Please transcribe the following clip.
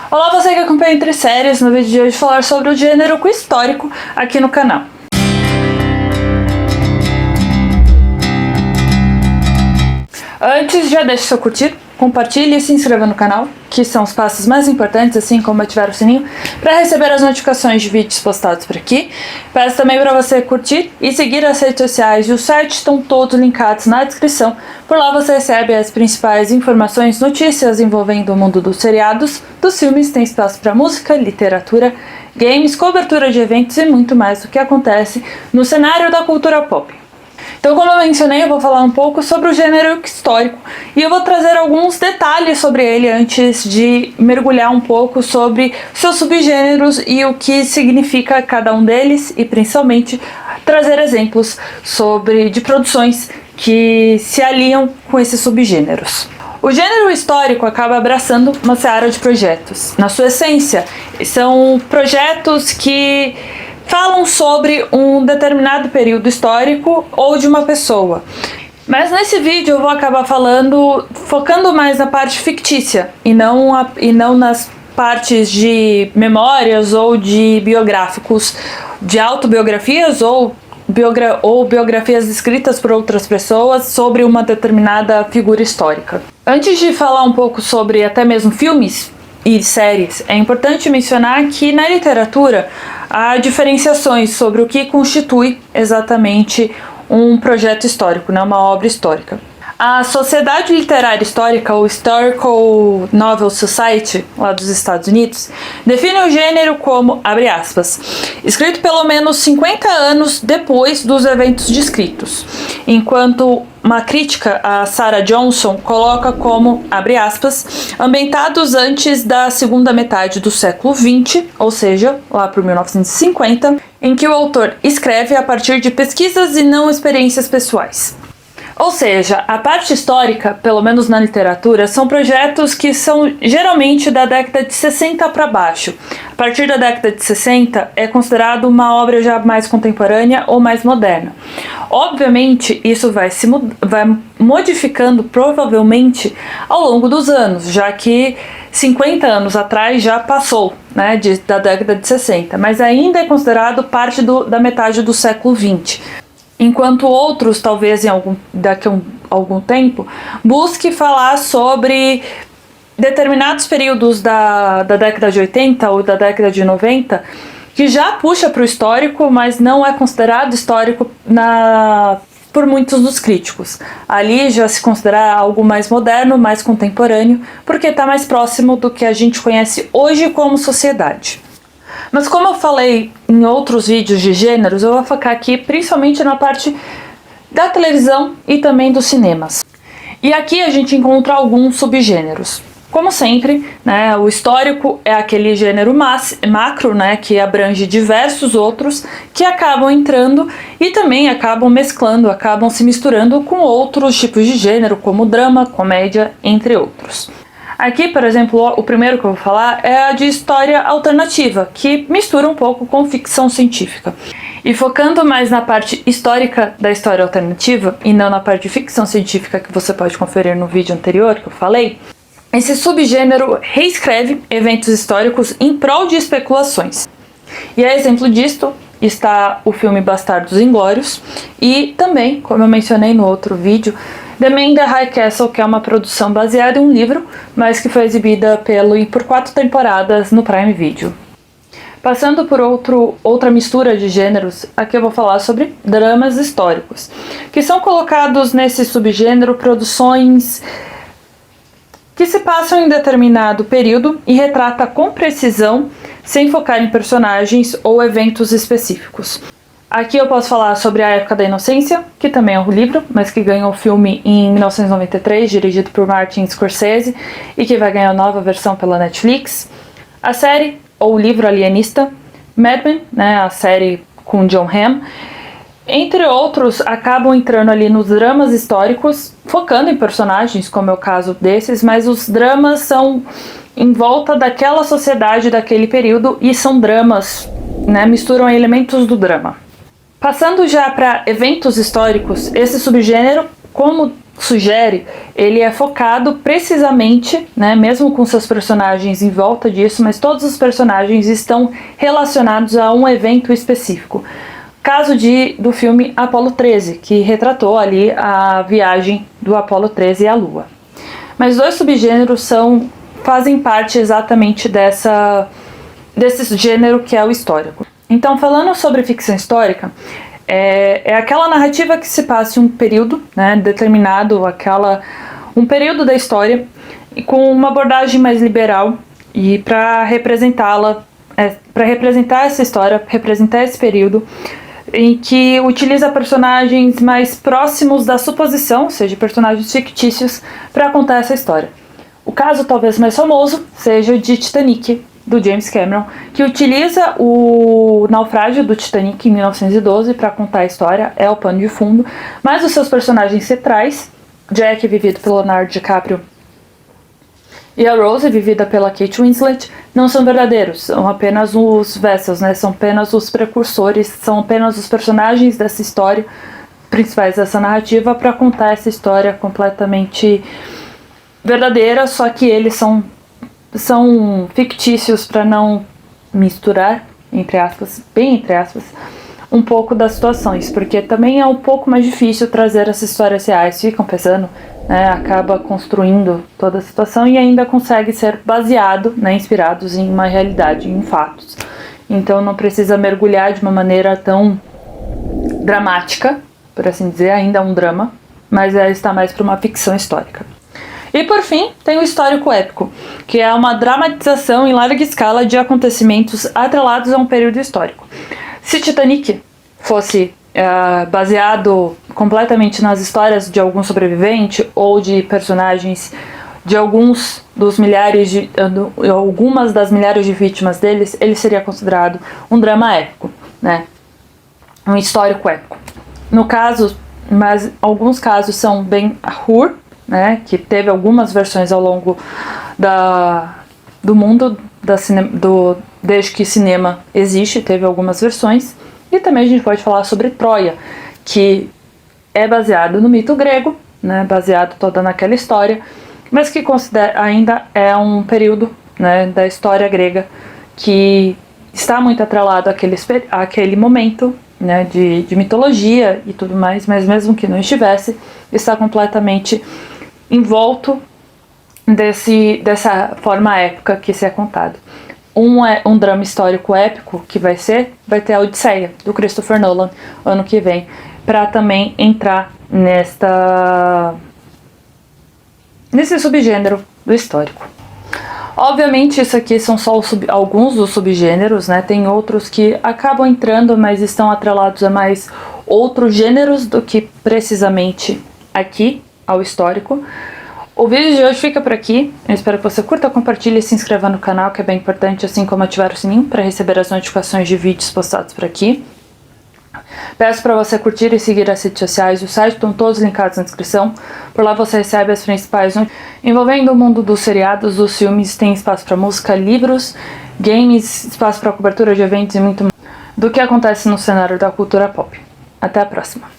Olá, você que acompanha Entre Séries, no vídeo de hoje falar sobre o gênero histórico aqui no canal. Antes, já deixe seu curtir, compartilhe e se inscreva no canal, que são os passos mais importantes, assim como ativar o sininho, para receber as notificações de vídeos postados por aqui. Peço também para você curtir e seguir as redes sociais e o site estão todos linkados na descrição. Por lá você recebe as principais informações, notícias envolvendo o mundo dos seriados, dos filmes, tem espaço para música, literatura, games, cobertura de eventos e muito mais do que acontece no cenário da cultura pop. Então, como eu mencionei, eu vou falar um pouco sobre o gênero histórico e eu vou trazer alguns detalhes sobre ele antes de mergulhar um pouco sobre seus subgêneros e o que significa cada um deles e principalmente trazer exemplos de produções que se aliam com esses subgêneros. O gênero histórico acaba abraçando uma seara de projetos. Na sua essência, são projetos que falam sobre um determinado período histórico ou de uma pessoa. Mas nesse vídeo eu vou acabar focando mais na parte fictícia e não nas partes de memórias ou de biográficos, de autobiografias ou biografias escritas por outras pessoas sobre uma determinada figura histórica. Antes de falar um pouco sobre até mesmo filmes e séries, é importante mencionar que na literatura há diferenciações sobre o que constitui exatamente um projeto histórico, né, uma obra histórica. A Sociedade Literária Histórica, ou Historical Novel Society, lá dos Estados Unidos, define o gênero como, abre aspas, escrito pelo menos 50 anos depois dos eventos descritos, enquanto uma crítica, a Sarah Johnson, coloca como, abre aspas, ambientados antes da segunda metade do século XX, ou seja, lá para 1950, em que o autor escreve a partir de pesquisas e não experiências pessoais. Ou seja, a parte histórica, pelo menos na literatura, são projetos que são geralmente da década de 60 para baixo. A partir da década de 60 é considerado uma obra já mais contemporânea ou mais moderna. Obviamente, isso vai modificando provavelmente ao longo dos anos, já que 50 anos atrás já passou, né, da década de 60, mas ainda é considerado parte da metade do século XX. Enquanto outros, talvez daqui a algum tempo, busque falar sobre determinados períodos da década de 80 ou da década de 90, que já puxa para o histórico, mas não é considerado histórico por muitos dos críticos. Ali já se considera algo mais moderno, mais contemporâneo, porque está mais próximo do que a gente conhece hoje como sociedade. Mas como eu falei em outros vídeos de gêneros, eu vou focar aqui principalmente na parte da televisão e também dos cinemas. E aqui a gente encontra alguns subgêneros. Como sempre, né, o histórico é aquele gênero macro, né, que abrange diversos outros que acabam entrando e também acabam mesclando, acabam se misturando com outros tipos de gênero, como drama, comédia, entre outros. Aqui, por exemplo, o primeiro que eu vou falar é a de história alternativa, que mistura um pouco com ficção científica. E focando mais na parte histórica da história alternativa e não na parte de ficção científica que você pode conferir no vídeo anterior que eu falei, esse subgênero reescreve eventos históricos em prol de especulações. E a exemplo disto está o filme Bastardos Inglórios e também, como eu mencionei no outro vídeo, The Man in the High Castle, que é uma produção baseada em um livro, mas que foi exibida por 4 temporadas no Prime Video. Passando por outra mistura de gêneros, aqui eu vou falar sobre dramas históricos, que são colocados nesse subgênero produções que se passam em determinado período e retrata com precisão, sem focar em personagens ou eventos específicos. Aqui eu posso falar sobre A Época da Inocência, que também é um livro, mas que ganhou o filme em 1993, dirigido por Martin Scorsese, e que vai ganhar nova versão pela Netflix. A série, ou o livro Alienista, Mad Men, né, a série com Jon Hamm, entre outros, acabam entrando ali nos dramas históricos, focando em personagens, como é o caso desses, mas os dramas são em volta daquela sociedade, daquele período, e são dramas, né, misturam elementos do drama. Passando já para eventos históricos, esse subgênero, como sugere, ele é focado precisamente, né, mesmo com seus personagens em volta disso, mas todos os personagens estão relacionados a um evento específico. Caso do filme Apollo 13, que retratou ali a viagem do Apollo 13 à Lua. Mas dois subgêneros fazem parte exatamente desse gênero que é o histórico. Então, falando sobre ficção histórica, é aquela narrativa que se passa em um período, né, determinado, um período da história, com uma abordagem mais liberal, e para representar essa história, representar esse período, em que utiliza personagens mais próximos da suposição, ou seja, personagens fictícios, para contar essa história. O caso talvez mais famoso seja o de Titanic, do James Cameron, que utiliza o naufrágio do Titanic em 1912 para contar a história, é o pano de fundo, mas os seus personagens centrais, Jack, vivido pelo Leonardo DiCaprio, e a Rose, vivida pela Kate Winslet, não são verdadeiros, são apenas os vessels, né? São apenas os precursores, são apenas os personagens dessa história, principais dessa narrativa, para contar essa história completamente verdadeira, só que eles são fictícios para não misturar, entre aspas, bem entre aspas, um pouco das situações, porque também é um pouco mais difícil trazer essas histórias reais, ficam pesando, né, acaba construindo toda a situação e ainda consegue ser baseado, né, inspirados em uma realidade, em fatos. Então não precisa mergulhar de uma maneira tão dramática, por assim dizer, ainda é um drama, mas está mais para uma ficção histórica. E por fim, tem o histórico épico, que é uma dramatização em larga escala de acontecimentos atrelados a um período histórico. Se Titanic fosse baseado completamente nas histórias de algum sobrevivente ou de personagens de algumas das milhares de vítimas deles, ele seria considerado um drama épico, né? Um histórico épico. No caso, mas alguns casos são Ben-Hur, né, que teve algumas versões ao longo do mundo desde que cinema existe, teve algumas versões. E também a gente pode falar sobre Troia, que é baseado no mito grego, né, baseado toda naquela história, mas que ainda é um período, né, da história grega que está muito atrelado àquele momento, né, de mitologia e tudo mais, mas mesmo que não estivesse, está completamente envolto dessa forma épica que se é contado. Um drama histórico épico que vai ter a Odisseia, do Christopher Nolan, ano que vem, para também entrar nesse subgênero do histórico. Obviamente isso aqui são só alguns dos subgêneros, né? Tem outros que acabam entrando, mas estão atrelados a mais outros gêneros do que precisamente aqui, ao histórico. O vídeo de hoje fica por aqui. Eu espero que você curta, compartilhe e se inscreva no canal, que é bem importante, assim como ativar o sininho para receber as notificações de vídeos postados por aqui. Peço para você curtir e seguir as redes sociais. O site estão todos linkados na descrição. Por lá você recebe as principais notícias envolvendo o mundo dos seriados, dos filmes. Tem espaço para música, livros, games, espaço para cobertura de eventos e muito mais do que acontece no cenário da cultura pop. Até a próxima!